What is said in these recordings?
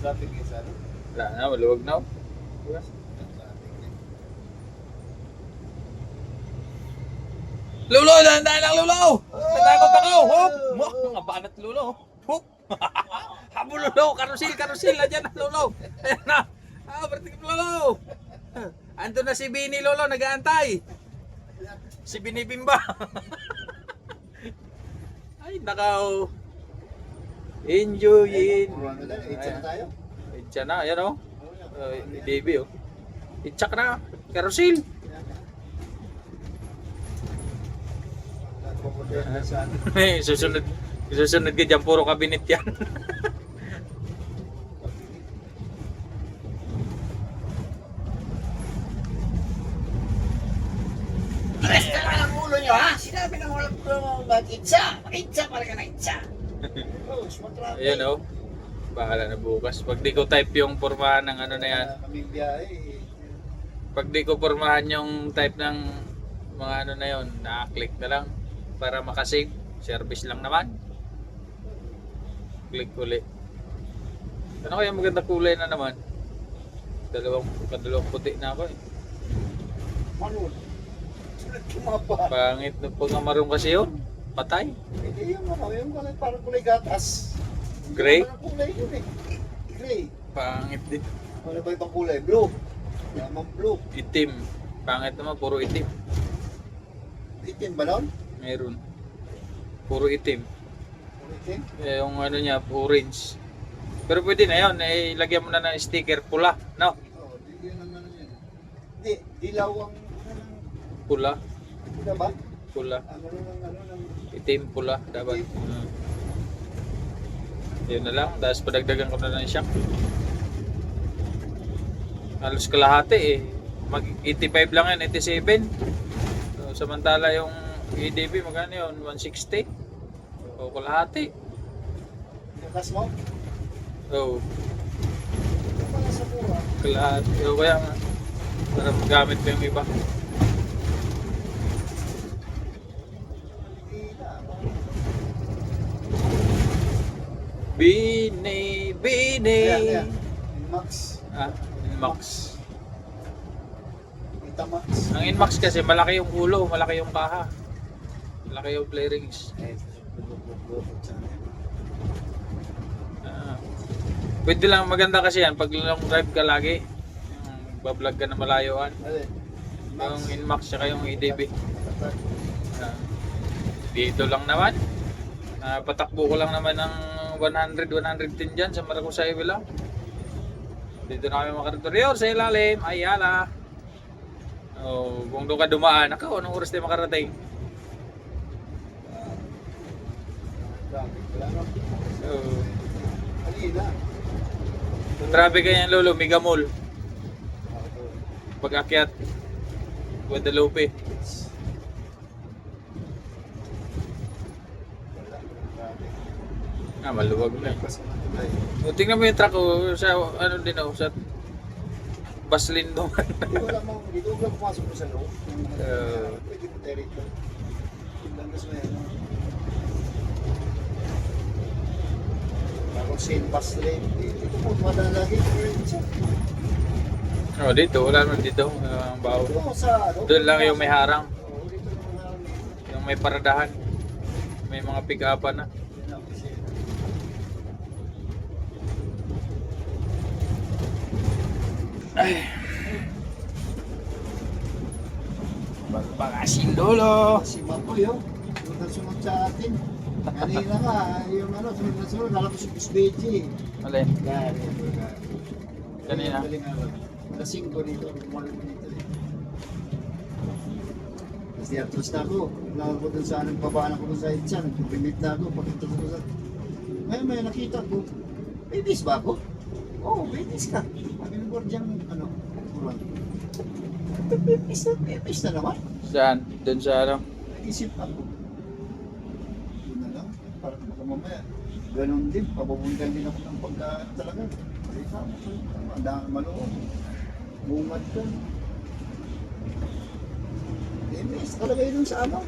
Traffic is ano? Wala na, maluwag na. Lulo! Dahan-dahan lang, Lulo! Natakot ako! Hop! Mga banat, Lulo! Hop! Habol, Lulo! Karusil! Nandiyan na, Lulo! Ayan na! Bertikim, Lulo! Ando na si Bini, Lolo, nag-aantay. Si Bini Bimba. Ay, nakaw. Enjoyin. Itcha na tayo. Itcha na, ayan o. Baby o. Itchak na. Carousel. Susunod ka dyan, puro kabinet yan. Resta lang ang ulo nyo, ha? Sinabi ng ulo ko mag-itcha. Mag-itcha para ka na itcha. Ayan o. Bahala na bukas. Pag di ko type yung pormahan ng ano na yan. Kaming biyahe. Pag di ko pormahan yung type ng mga ano na yon, na-click na lang para makasave. Service lang naman. Click uli. Ano kaya maganda kulay na naman? Kadalawang puti na ako eh. Manun. Tumapa. Pangit na pag marunong kasi yun. Patay. Hindi yung ano, yung parang kulay gatas. Gray? Ano kulay yun eh. Gray. Pangit din. Ano ba ibang kulay? Blue. Yamang blue. Itim. Pangit naman, puro itim. Itim ba nun? Meron. Puro itim. Itim? Eh, yung ano niya, orange. Pero pwede na yun. Eh, lagyan mo na ng sticker pula. No? Oo, hindi yun ang ano yan. Hindi, dilaw ang Pula. Pula ba? Pula. Ano ng Itim, pula. Dapat. Yun na lang. Tapos padagdagan ko na ng shock. Halos kalahati eh. Mag 85 lang yan, 87. So, samantala yung EDB magkano yun? 160. O kalahati. kakas mo? So, Ito pala sa mura. kalahati. O kaya nga. Para magamit ko yung iba. Bini, Bini. Ayan. Inmax. Inmax. Itamax. Ang Inmax kasi malaki yung ulo, malaki yung kaha. Malaki yung play rings. Pwede lang maganda kasi yan pag long drive ka lagi. Yung bablog ka na malayuan. Yung Inmax saka yung EDB. Dito lang naman. Patakbo ko lang naman ng 100-110 dyan sa Maracos Highway lang. Dito na kami makarating sa ilalim. Ayala. Oh, kung doon ka dumaan, ako, anong oras tayo makarating? Oh. Traffic ganyan, Lolo, Mega Mall. Pag-akyat Guadalupe. Maluwag na. O, tingnan mo yung truck ko sa ano din oh, sa Baslin doon. Dito ko lang pumasok ko sa loob. Pwede ko tayo rito. Tignan ko sa may ano. Parang same bus lane. Dito po, madala lagi. Oh, dito, wala naman dito. Ang baho. Doon lang yung may harang. Yung may paradahan. May mga pick-upan na. Ay. Bagasin Lolo. Si Makoy yun. Yung nagsunod sa atin. Kanina ka, yung ano, sunod na sunod. Alam ko si Pusbeji. Alin? Yan. Kanina? Alas 5 dito. Mall ko dito eh. Tapos di-atras na ako. Wala ko dun sa anong babaan ako dun sa Itchan. Pumimit na ako. Pagkita ko sa... Ngayon may nakita ko. Babies ba ako? Oo, babies ka. Sabi ng bordyang ano, kurang. Babies na naman. Saan? Doon sa ano? Nag-isip ako. Yun na lang. Parang baka mamaya. Ganon din. Papapuntan din ako ng pagka talaga. Halika mo. Ang maloob. Bungad ka. Babies talaga yun sa ano.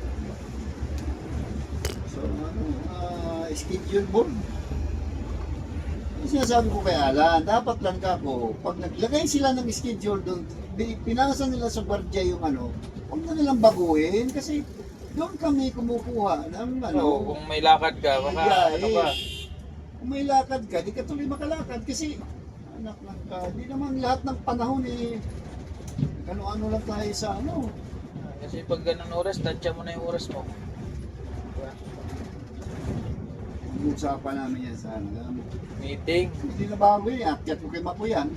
So ano, schedule board. Yung sinasabi ko kay Alan, dapat lang kako, pag naglagay sila ng schedule doon, pinasa nila sa gwardiya yung ano, huwag na nilang baguhin kasi doon kami kumukuha ng ano. Oo, kung may lakad ka, baka biyahe. ano ba? Kung may lakad ka, di ka tuloy makalakad kasi anak lang ka, di naman lahat ng panahon eh, ano-ano lang tayo sa ano. Kasi pag ganun oras, tansya mo na yung oras mo. Diba? Usapan namin yan sa ano. Meeting. Hindi na bago yun, akyat ko kay Mako yan.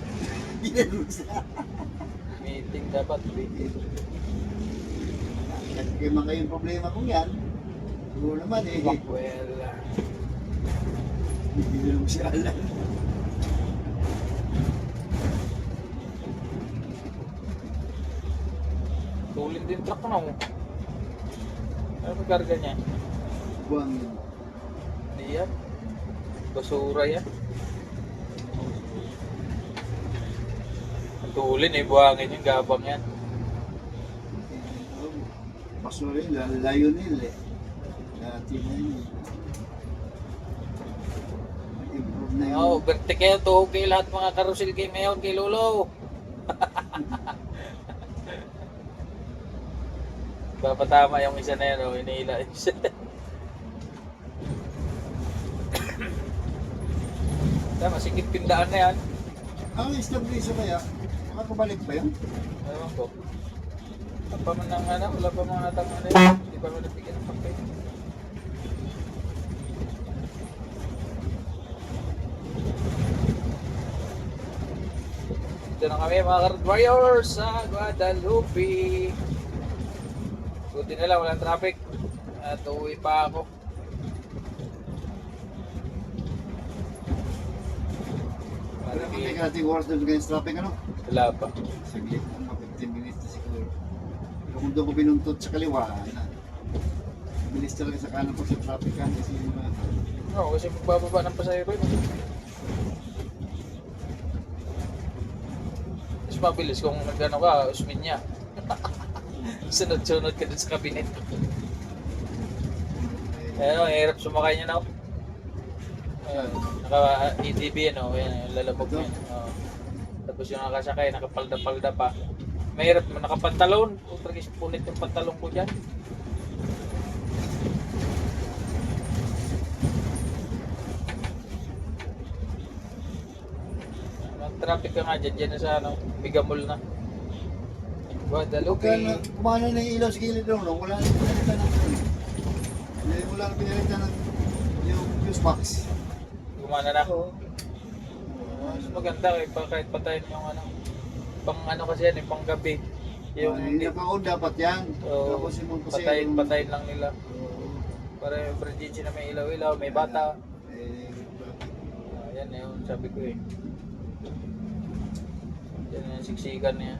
Hindi na doon sa Meeting dapat. Meeting. akyat ko kay Mako yung problema ko yan. Siguro naman eh, Well, hindi na lang si Alan. tulin din truck na mo. Ano ba karga niya? Buwang yun. Hindi yan. Basura yan. Ang tulin eh, buhangin yung gabang yan. Paso rin, Lionel eh. Dati na yun. Improve na yun. Oo, berte kayo, tuhog kayo lahat mga karusil kay Mayon, kay Lolo. Papatama yung isa na yan, oh, iniila yung isa. Tama, sikip pindaan na yan. Ang establish kaya, makakabalik ba yun? Ewan ko. Wala pa man ng ano, wala pa mga natang ano yun. Hindi pa man nabigyan ng papel. Dito na kami mga Card Warriors sa Guadalupe. Buti na lang, walang traffic. At uuwi pa ako. Pero kung may karating oras doon ganyan sa traffic ano? Wala pa. Saglit, mga 15 minutes na siguro. Pero kung doon ko binuntot sa kaliwa, na. Bilis talaga sa kanan ko sa traffic kan kasi yung mga Oo, kasi magbababa ng pasahero yun. Mas mabilis kung nagano ka, usmin niya. Sunod-sunod ka dun sa kabinet. Ayun, hirap sumakay niya na ako. Ayun, naka-EDB ano, yan, lalabog niya. Oo. Tapos yung nakasakay, nakapalda-palda pa. Mahirap, nakapantalon. Utragis punit yung pantalon ko dyan. Traffic ka nga dyan, dyan na sa ano, Bigamol na. Guadalupe. Kaya kumano na yung ilaw sa gilid doon, no? Wala nang pinalitan ng wala nang pinalitan ng yung fuse box. Gumana na. Oo. Mas maganda kahit patayin yung ano. Pang ano kasi yan, pang gabi. Yung Yung naka-on dapat yan. Oo, Tapos yung kasi patayin lang nila. Para yung emergency na may ilaw-ilaw, may bata. Yan yun, sabi ko eh. Yan yung siksikan niya.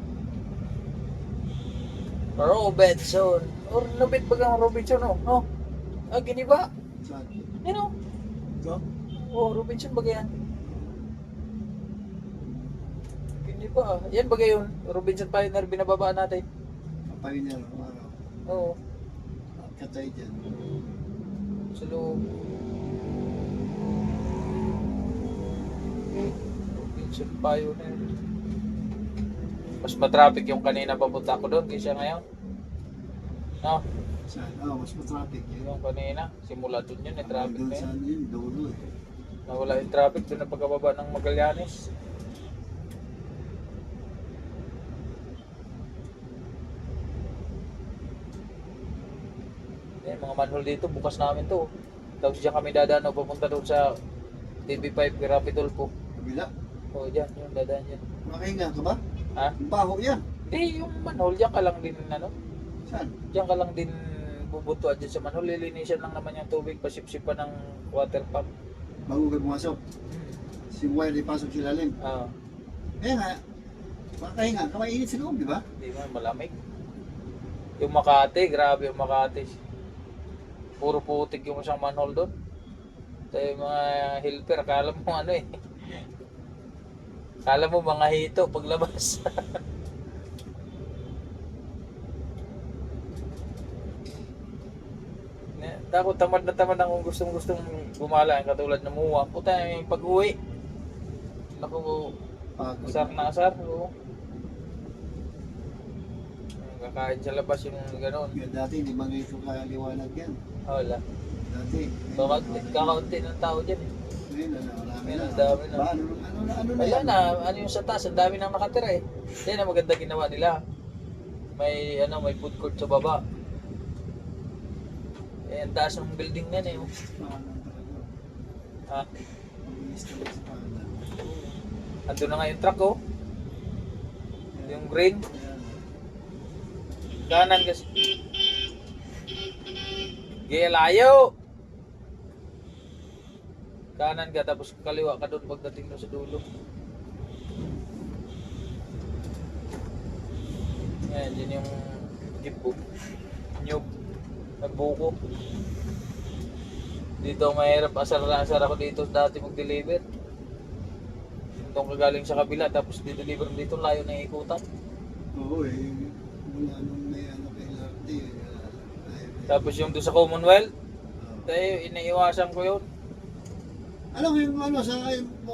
Robinson. Or nabit ba kang Robinson oh? No? Ah, gini ba? Saan? Yan oh. Ito? Oh, Robinson ba yan? Gini ba? Yan ba yung Robinson Pioneer binababaan natin? Pioneer. Ano? Oo. Katay dyan. Sa loob. Robinson Pioneer. Mas matraffic yung kanina papunta ko doon kaysa ngayon. No? Saan? Mas matraffic yun. Yung kanina, simula doon yun, traffic Doon na yun. saan yun? Dulo eh. Nawala yung traffic doon na pagkababa ng Magallanes. Eh, mga manhole dito, bukas namin to. Tapos diyan kami dadaan papunta doon sa TV5 Capitol po. Kabila. O dyan, yung dadaan dyan. Makahinga ka ba? Ha? Yung baho yan. Hindi, yung manhole, diyan ka lang din, ano? Saan? Diyan ka lang din bubutuan dyan sa manhole. Lilinisan lang naman yung tubig, pasipsipan ng water pump. Bago kayo pumasok. Si wire di pasok sa ilalim. Ah, Kaya nga, makahinga ka, mainit sa loob, di ba? hindi man malamig. Yung Makati, grabe yung Makati. Puro putik yung isang manhole doon. Tayo mga helper, akala mo ano eh. Akala mo mga hito paglabas. Takot tamad na tamad akong gustong gumala katulad ng muwa. Puta yung pag-uwi. Naku, Pagod. asar na asar. Oo. Kakain sa labas yung gano'n. Yan dati, hindi man ito kaliwanag yan. Wala. Dati. Kakaunti ng tao dyan eh. Ngayon, marami Ngayon, na. ang dami na. Ba, ano na Wala yan? na, ano yung sa taas, ang dami na nakatira eh. Yan ang maganda ginawa nila. May may food court sa baba. Eh, ang taas ng building yan eh. Oh. Paano talaga? Ha? Mabilis talaga sa paano. Ando na nga yung truck oh. Yung green. Ayan. Kanan kasi. Gelayo! Kanan ka tapos kaliwa ka doon pagdating mo sa dulo. Yan, yun yung jeep po. Nyug. Nagbuko. Dito mahirap asar na asar ako dito dati mag-deliver. Itong kagaling sa kabila tapos di-deliver dito layo na ikutan. Oo eh. Mga anong may ano kay Larte. Tapos yung doon sa Commonwealth, tayo iniiwasan ko yun. Alam mo yung ano sa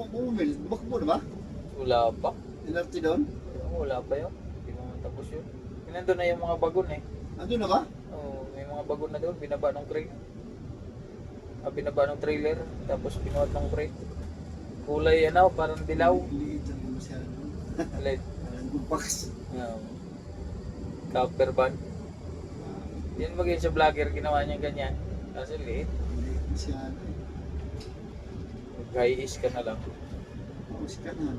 Bumil, bakbo na ba? Wala pa. Larte doon? Wala pa yun. Hindi mo matapos yun. Nandun na yung mga bagon eh. Ando na ba? Oo, may mga bagon na doon. Binaba ng crane. Binaba ng trailer. Tapos pinuhat ng crane. Kulay parang dilaw. Liit lang masyado. Alay. Parang gumpas. Camper van. Yan maging sa vlogger ginawa niya ganyan. Kasi liit. Liit masyado. Mag-high-is ka na lang. Tapos ka na.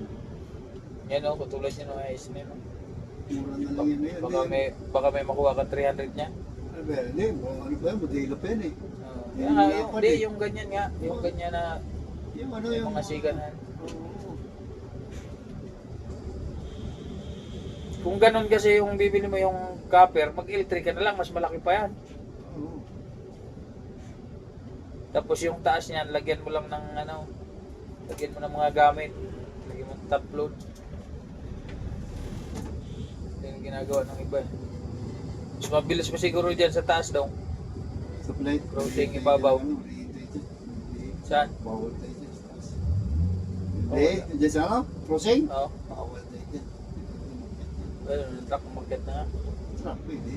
Yan katulad niya ng high-is niya. Mura na lang yun ngayon. Baka may makuha ka 300 niya. Ano ba yan? Ano ba yan? Modelo pa yan eh. Yung ganyan nga. Yung ganyan na Yung ano may yung... mga siganan. Oo. Kung ganun kasi yung bibili mo yung copper, mag-electric ka na lang, mas malaki pa yan. Oo. Tapos yung taas niyan, lagyan mo lang ng lagyan mo ng mga gamit. Lagyan mo ng top load. Yan yung ginagawa ng iba. Mas mabilis pa siguro dyan sa taas daw. Sa plate. Crossing ibabaw. Ano, irritated. Saan? Bawal tayo dyan sa taas. Hindi, dyan sa ano? Crossing? Oo. Bawal tayo dyan. Ayun, yung truck umakyat na nga. Truck, pwede.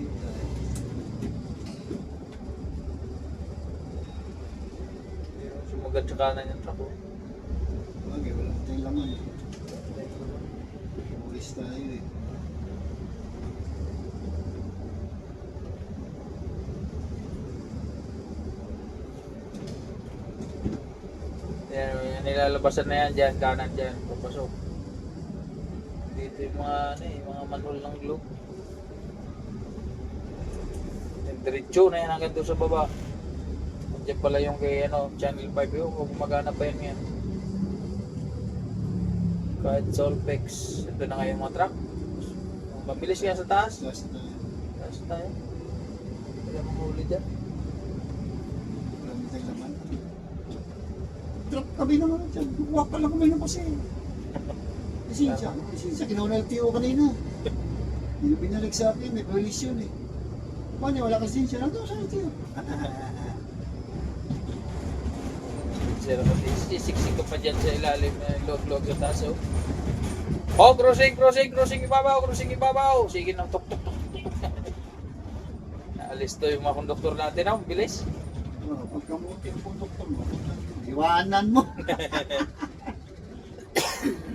Sumagad sa kanan yung truck. Oh. Bagay, wala tayong laman. Pulis tayo eh. Yan, nilalabasan na yan dyan, kanan dyan, papasok. Dito yung mga manhole ng globe. Yung diretso na yan hanggang doon sa baba. Diyan pala yung kay Channel 5 yun, kung gumagana pa yan yan. Kahit Solpex, ito na nga yung mga truck. Mabilis yan sa taas. Taas tayo. Taas tayo. Kaya mahuli dyan. Marami tayong laman. Truck kami naman dyan. Kukuha pa lang kami ng kasi. Lisensya. Ginawa na LTO kanina. Hindi binalik sa akin, may violation eh. Paano wala ka lisensya? Nandun sa LTO. Sira ko, isiksik ko pa dyan sa ilalim na log sa taas. Oh, crossing ibabaw. Sige nang tuk. Naalis to yung mga konduktor natin, bilis. Pagkamuti ang konduktor mo, iwanan mo.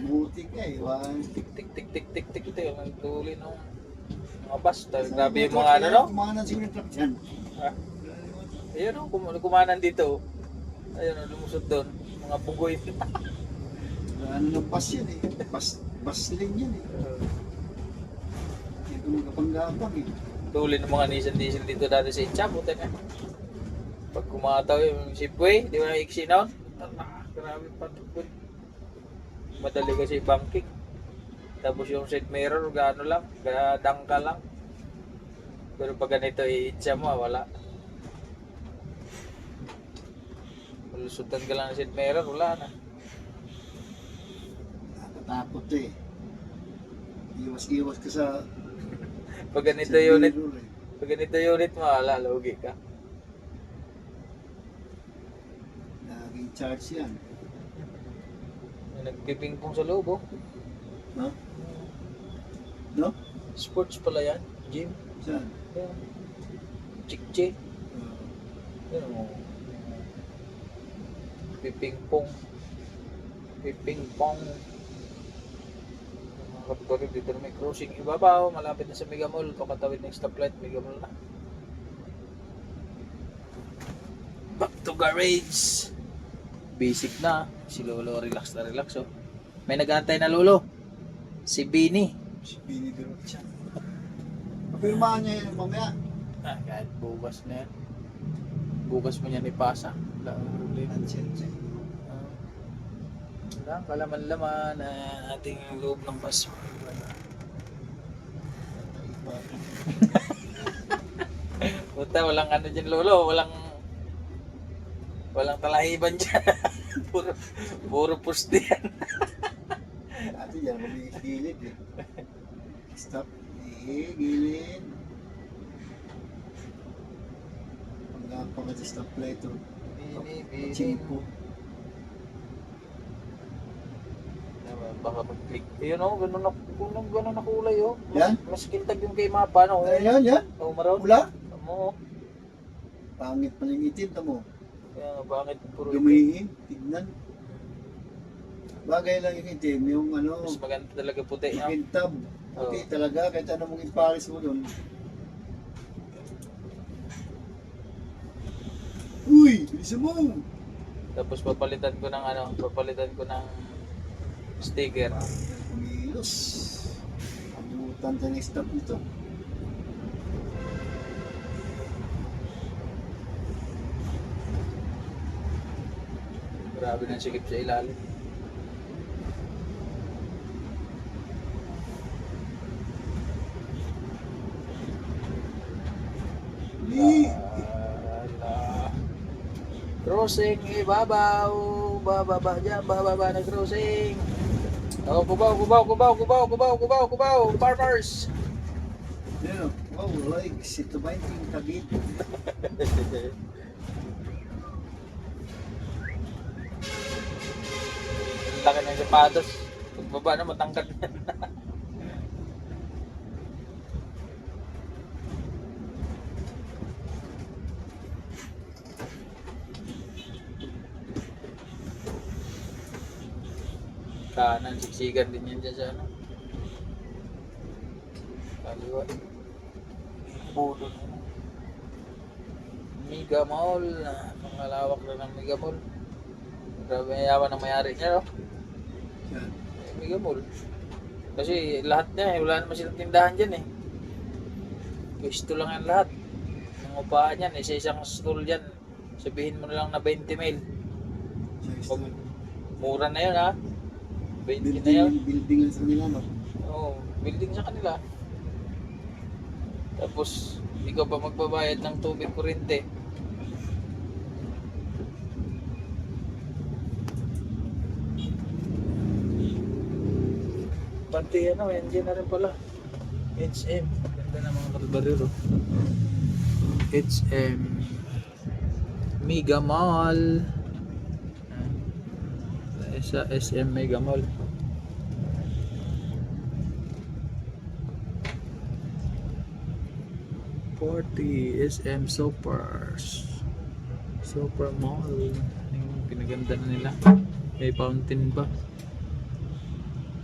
Muti ka, iwanan. Tik. Ang tuli ng mga bus. Grabe yung mga Kumanan siguro yung truck dyan. Ayun kumanan dito. Ayun lumusot doon. Mga bugoy. Ano ng bus yan eh. Bus lane yan eh. Hindi ko magkapang-gapang eh. Tuli ng mga Nissan diesel dito dati sa Itcha. Buta na. Pag kumataw yung shipway, di ba na iksi noon? Grabe pa. Madali kasi banking. Tapos yung side mirror, dangka lang. Pero pag ganito Itcha mo, wala. Malusutan ka lang ng side mirror, wala na. Nakatakot eh. Iwas-iwas ka sa... Pag ganito sa unit, mirror eh. pag ganito unit mo, wala, lugi ka. Laging charge yan. nagpipingpong sa loob, oh. Ha? No? Sports pala yan. Gym. Saan? Yan. Chick-chick. Yan, oh. Pipingpong. Pipingpong. Mga kapatid, dito na may cruising ibabaw. Malapit na sa Mega Mall. Pakatawid ng stoplight. Mega Mall na. Back to garage. Basic na. Si Lolo relax na relax, oh. May nag-aantay na Lolo. Si Bini. Si Bini Durot siya. Kapirmahan niya yun mamaya. Kahit bukas na yan. Bukas mo niyan ipasa. Wala ang problema. Wala, kalaman-laman na ating loob ng bus. Puta, walang ano dyan Lolo. Walang talahiban dyan. puro puste yan. Ate yan, gilid eh. Stop. Gilid. Pagkapang at stoplight to. Bini. Chimpo. Baka mag-click. Ayun o, ganun na kulay o. Yan? Mas kintag yung kay mapa no. Ayan, yan. O maraw. Pula. Mo. Pangit pa yung itim, tamo. Kaya nga bakit puro Dumihin, tignan. Bagay lang yung itim, yung ano, mas maganda talaga puti. No? pintab. Okay talaga, kahit ano mong iparis mo doon. Uy, bilisan mo! Tapos papalitan ko ng sticker. Kumilos. Paglutan sa next stop nito. Grabe ng sikip sa ilalim. Crossing, ibabaw, bababa dyan, bababa na crossing. Oh, kubaw, farmers. Yan o. Wow, like, sito ba yung tabit? Laki ng sapatos. Pagbaba na matangkad na. Kanan, siksikan din yan dyan sa ano. Kaliwa. Budon. Mega Mall. Pangalawak na ng Mega Mall. Grabe ang yaman ng mayari niya, no? Yan. Mega Mall. Kasi lahat niya, wala naman silang tindahan dyan eh. Pwesto lang yan lahat. Ang upahan yan, isa-isang stall dyan. Sabihin mo na lang na 20 mil. Mura na yun ha. 20 na yun. Building lang sa kanila, no? Oo, building sa kanila. Tapos, ikaw pa magbabayad ng tubig kurente. Pati ano, yan na rin pala. HM. Ganda na mga kalbarero. HM. Mega Mall. Sa SM Mega Mall. SM Super Mall. Yung pinaganda na nila. May fountain ba?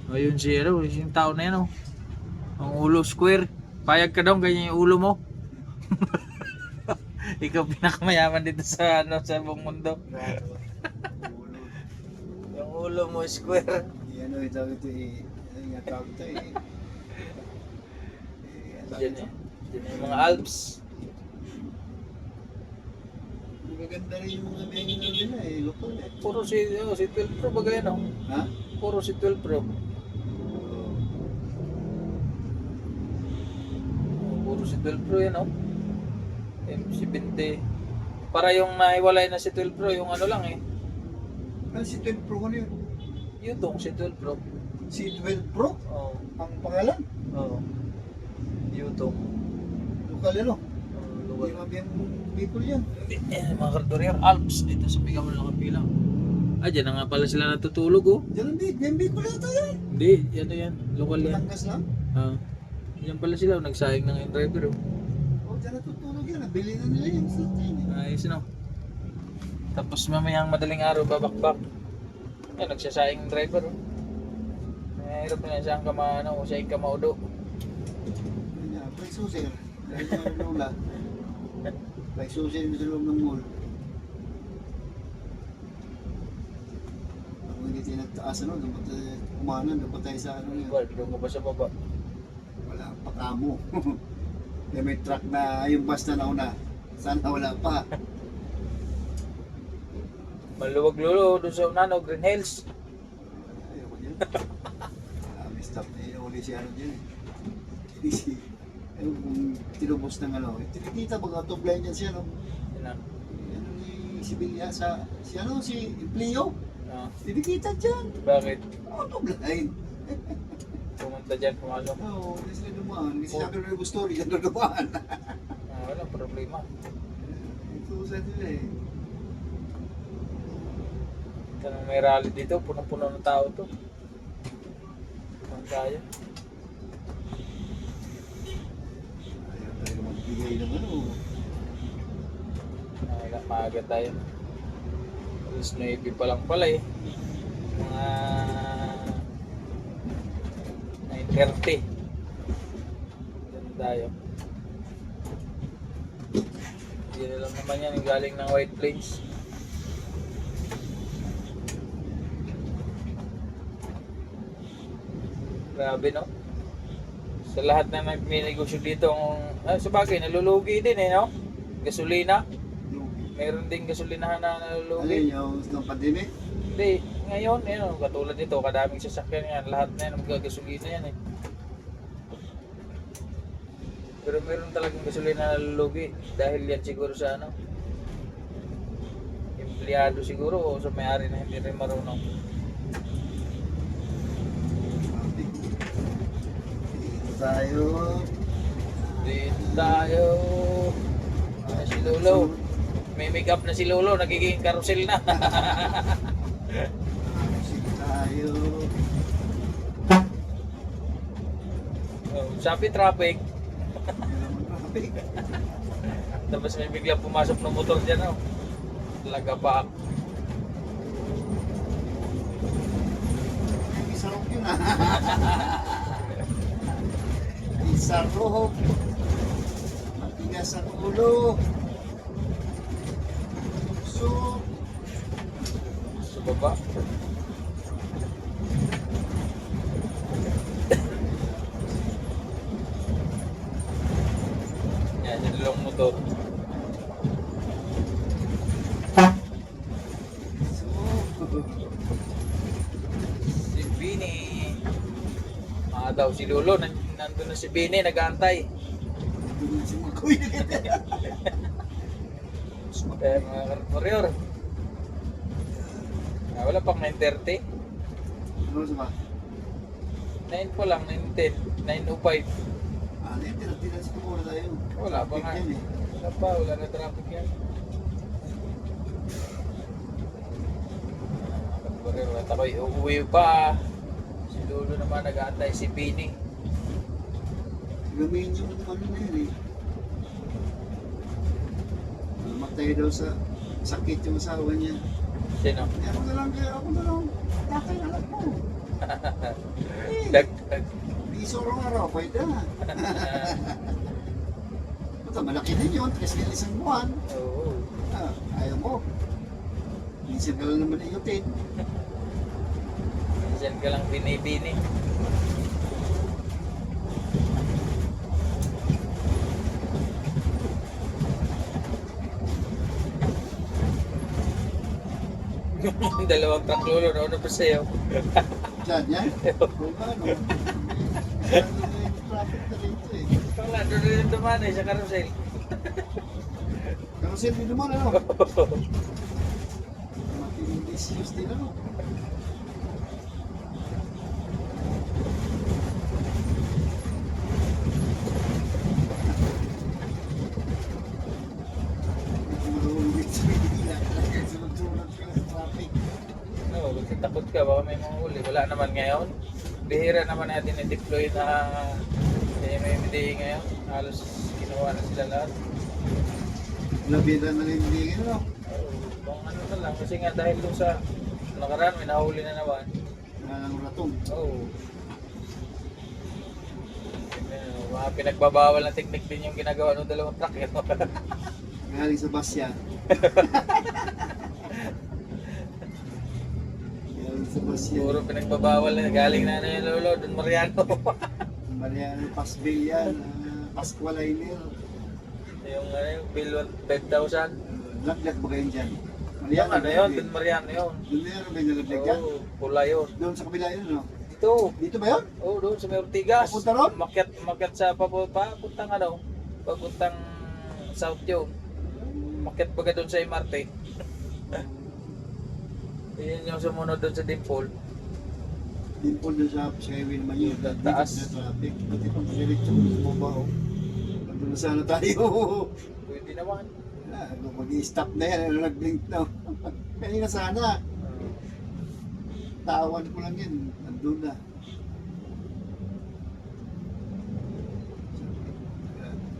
Ayun si ano, yung tao na yan oh. Ang ulo square. Payag ka daw, ganyan yung ulo mo. Ikaw pinakamayaman dito sa ano, sa buong mundo. Yung ulo mo square. Yan o, ito eh. Ano nga tawag ito eh. Diyan eh. Diyan yung mga Alps. Maganda rin yung mga venue nila eh. Lokal eh. Puro si 12 Pro ba ganyan oh? Ha? Puro si 12 Pro. Puro si 12 Pro yan oh. MC20. Para yung naiwalay na si 12 Pro, yung ano lang eh. Ano si 12 Pro ano yun? Yun tong si 12 Pro. Si 12 Pro? Oo. Ang pangalan? Oo. Yun tong. Lokal ano? Hindi Lugar. mabiyang people yan. Mga kartorier, Alps dito sa Bigamol ng Kapilang. Ah, dyan na nga pala sila natutulog oh. Diyan ang big. May big pala ito yan. Hindi, yan. Lokal yan. Tanggas lang. Ah, yan pala sila, oh, nagsayang ng driver oh. Oh, diyan natutulog yan. Nabili na nila yung sita yun. Ayos no. Tapos mamayang madaling araw babakbak. Yan, nagsasayang ng driver oh. Mahirap na siyang kamano, siya yung kamaudo. Kanya, play susi. Dahil na lola. Play susi rin sa loob ng mall. Kung hindi tayo nagtaas ano, dapat kumanan, dapat tayo sa ano yun. Well, doon ko ba sa baba? Wala pa kamo. Kaya may truck na yung bus na nauna. Sana wala pa. Maluwag lulo doon sa Unano, Green Hills. Ayoko dyan. May stop na yun. Uli si ano dyan eh. Si, ayun kung tinubos ng ano. Tinikita baga top line dyan siya no. Yan na. Ano ni si Bilya sa, si ano, si Plio. Ah, Tinikita dyan. bakit? Oh, top line. Pumunta dyan, pumasok. Oo, hindi sila dumaan. Hindi sila pero yung story dyan na dumaan. Ah, walang problema. Ito sa nila eh. Tanong may rally dito, punong-puno ng tao to. Ang kaya. Ayaw tayo magbigay ng ano. Wala, maaga tayo. Alas 9 pa lang pala eh. Mga 9:30. Diyan tayo. Hindi na lang naman yan, yung galing ng White Plains. Grabe no? Sa lahat na nagminegosyo dito, sa bagay, nalulugi din eh no? Gasolina. Meron ding gasolinahan na nalulugi. Alin yung ng pandemic? Hindi, ngayon, yun, katulad nito, kadaming sasakyan yan, lahat na yan, magagasolina yan eh. Pero meron talagang gasolina na nalulugi dahil yan siguro sa ano, empleyado siguro o sa may-ari na hindi rin marunong. Tayo. Dito tayo. Ah, si Lolo. May make up na si Lolo, nagiging carousel na. Sige tayo. Oh, sabi traffic. Traffic. Tapos may biglang pumasok ng motor dyan, oh. Lagapak. Isarok yun ah. Isarok. Matigas ang ulo. So, Sa baba. Yan, yung dalawang motor. Si Bini. Daw si Lolo, nandun na si Bini, nag-aantay. doon si Makoy. Kaya mga warrior. Wala pang 9:30. Ano sa ba? 9 pa lang, 9:10, 9:05. Ano yung tira-tira sa kumura tayo? Wala pa nga. Yan eh. Wala pa, wala na traffic yan. Warrior, at ako'y uuwi pa. Si Lolo naman nag-aantay, si Bini. Gamihin yung ano na yun eh. Namatay daw sa sakit yung asawa niya. Sino? Eh, ako na lang, tatay ng anak mo. Dag. Di sorong araw, pwede na. Ito, malaki din yun, 3 isang buwan. Oo. Ah, ayaw mo. Minsan ka lang naman iyutin. Minsan ka lang binibini. Dalawang truck Lolo, nauna pa sa'yo. Diyan, yan. Kung ano. Traffic na rito eh. Wala, doon rin dumaan eh, sa carousel. Pero siyempre naman ano. Makinig issues din ano. Marunong sa Manila. Sunod-sunod sila sa traffic. may mga huli. Wala naman ngayon. Bihira naman natin i-deploy na MMDA ngayon. Halos kinuha na sila lahat. Labitan na rin hindi, ano? Kung ano na lang. Kasi nga dahil doon sa nakaraan, may nahuli na naman. Ng ratong. Oo. Mga pinagbabawal na technique din yung ginagawa ng dalawang truck. Galing sa Basya. Galing sa Basya. Puro pinagbabawal na galing na yung lolo, Don Mariano. Mariano Pasbil yan. Pascual Liner. Yung ano yung bill 10,000. Laglag ba kayo dyan? Yung ano yun, Don Mariano yun. Doon na yun, may nalaglag dyan. Oo, pula yun. Doon sa kabila yun, no? Ito. Dito ba yun? Oo, doon sa may Ortigas. Papunta ron? Makyat sa papuntang ano, papuntang South yun. Makyat baga doon sa MRT. Yun yung sumunod doon sa Dimple. Dimple doon sa highway naman yun. Taas. Dito sa traffic. Pati pang diretso sa baba, oh. Nandun na sana tayo. Pwede naman. Mag-i-stop na yan. Ano nag-blink na. Kanina sana. Tawan ko lang yan. Nandun na.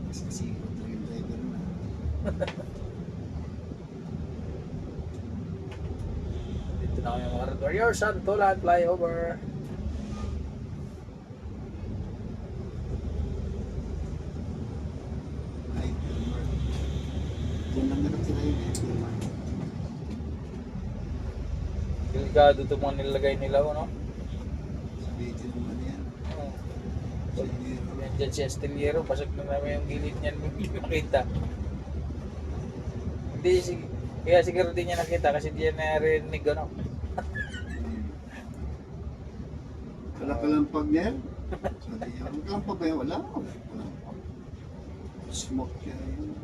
Kasi yung driver na. Dito na kami mga Red Warriors, Santolan, flyover. Ay, Delmar. Diyan lang naman sila yun eh. Delmar. Delikado ito mga nilagay nila, no? Sabihin naman yan. Oo. Sabihin. Yan dyan si Astillero, pasok na namin yung gilid niyan, hindi makita. Hindi, kaya siguro di niya nakita kasi di niya narinig, ano? Wala kalampag niya. Sabi niya, wala kalampag ba yan? Wala. Smoke yan.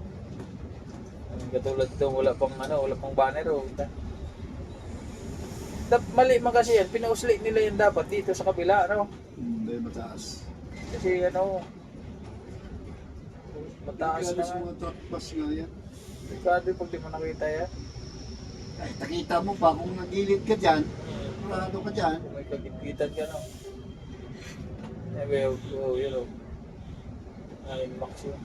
Katulad ito, wala pang banner, oh. Mali man kasi yan, pinausli nila yan dapat dito sa kabila, ano? Dahil mataas. Kasi ano, mataas na Kaya nga. mga truck bus nga yan. Delikado pag di mo nakita yan. Ay, nakita mo pa kung nagilid ka dyan, kurado ka dyan. Kung may kagitgitan ka, no? Yun, oh. Ayun, max yun.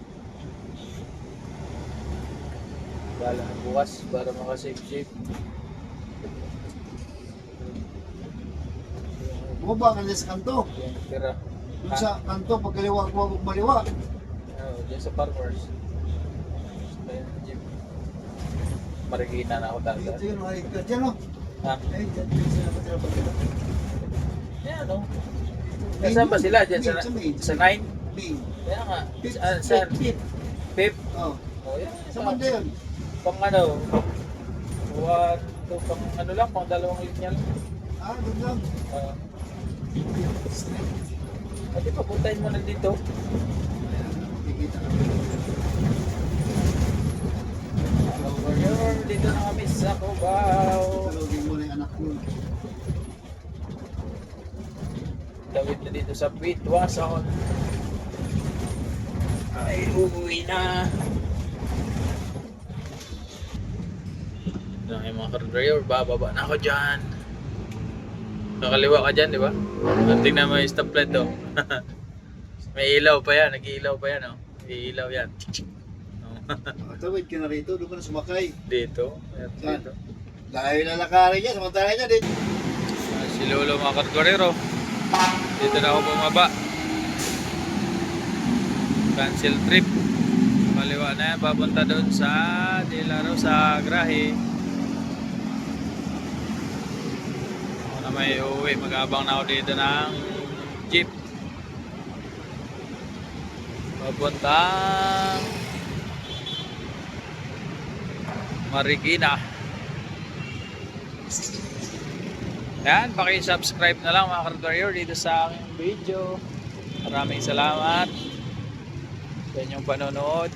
Bala na bukas para makasave-save. Bumaba ka na sa kanto. Yung tira. Doon sa kanto, pag kaliwa ko ako maliwa. Diyan sa farmers. Ayun, jeep. Marikina na ako talaga. Dito yun, ay, dyan o. Ha? Ay, dyan sila patira pa sila. Yan, no? Nasaan ba sila? Diyan sa 9? Main. Kaya nga. Fifth. Saan? Fifth. Fifth? Oh. Oh, yan. Sa banda yun. Pang ano? Pang ano lang, pang dalawang linya lang. Ah, doon lang. Pati papuntahin mo na dito. Kikita ka. Warrior, dito na kami sa Cubao. Talogin mo na yung anak ko. Tawid na dito sa Pitwason. Ay, uuwi na. Ito yung mga warrior, bababa na ako dyan. Kakaliwa ka dyan, di ba? Tingnan mo yung stoplight to. May ilaw pa yan, nag-iilaw pa yan, oh. Iilaw yan. Tawid ka na rito, doon ka na sumakay. Dito. Dito. Dahil lalakarin niya, samantala niya dito. Si Lolo mga kargorero. Dito na ako bumaba. Cancel trip. Maliwa na yan, papunta doon sa Dilaro sa Grahe. Ako na may uuwi, mag-abang na ako dito ng jeep. Papuntang Marikina. Yan, paki-subscribe na lang mga kargorero dito sa aking video. Maraming salamat sa inyong panonood.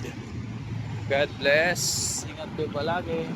God bless. Ingat kayo palagi.